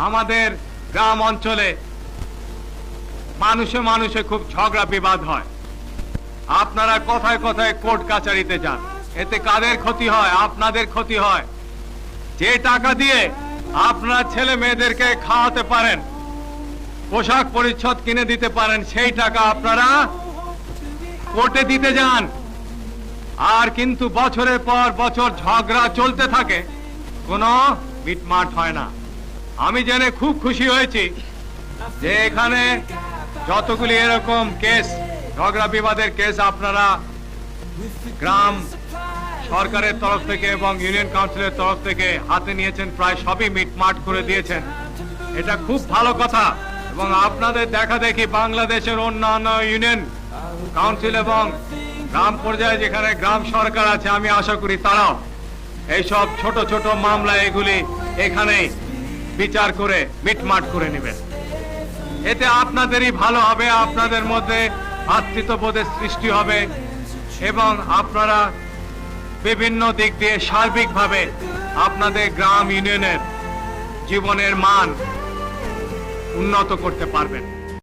আমাদের গ্রাম অঞ্চলে মানুষে মানুষে খুব ঝগড়া বিবাদ হয়। আপনারা কথায় কথায় কোর্ট কাচারিতে যান, এতে কাদের ক্ষতি হয়? আপনাদের ক্ষতি হয়। যে টাকা দিয়ে আপনারা ছেলে মেয়েদেরকে খাওয়াতে পারেন, পোশাক পরিচ্ছদ কিনে দিতে পারেন, সেই টাকা আপনারা কোর্টে দিতে যান। আর কিন্তু বছরের পর বছর ঝগড়া চলতে থাকে, কোনো মিটমাট হয় না। আমি জেনে খুব খুশি হয়েছি যে এখানে যতগুলি এরকম কেস, ঝগড়া বিবাদের কেস আপনারা গ্রাম সরকারের তরফ থেকে এবং ইউনিয়ন কাউন্সিলের তরফ থেকে হাতে নিয়েছেন, প্রায় সবই মিটমাট করে দিয়েছেন। এটা খুব ভালো কথা। এবং আপনাদের দেখা দেখি বাংলাদেশের অন্যান্য ইউনিয়ন কাউন্সিল এবং গ্রাম পর্যায়ে যেখানে গ্রাম সরকার আছে, আমি আশা করি তারাও এইসব ছোট ছোট মামলা এগুলি এখানে বিচার করে মিটমাট করে নেবেন। এতে আপনাদেরই ভালো হবে, আপনাদের মধ্যে ভ্রাতৃত্ববোধের সৃষ্টি হবে এবং আপনারা বিভিন্ন দিক দিয়ে সার্বিকভাবে আপনাদের গ্রাম ইউনিয়নের জীবনের মান উন্নত করতে পারবেন।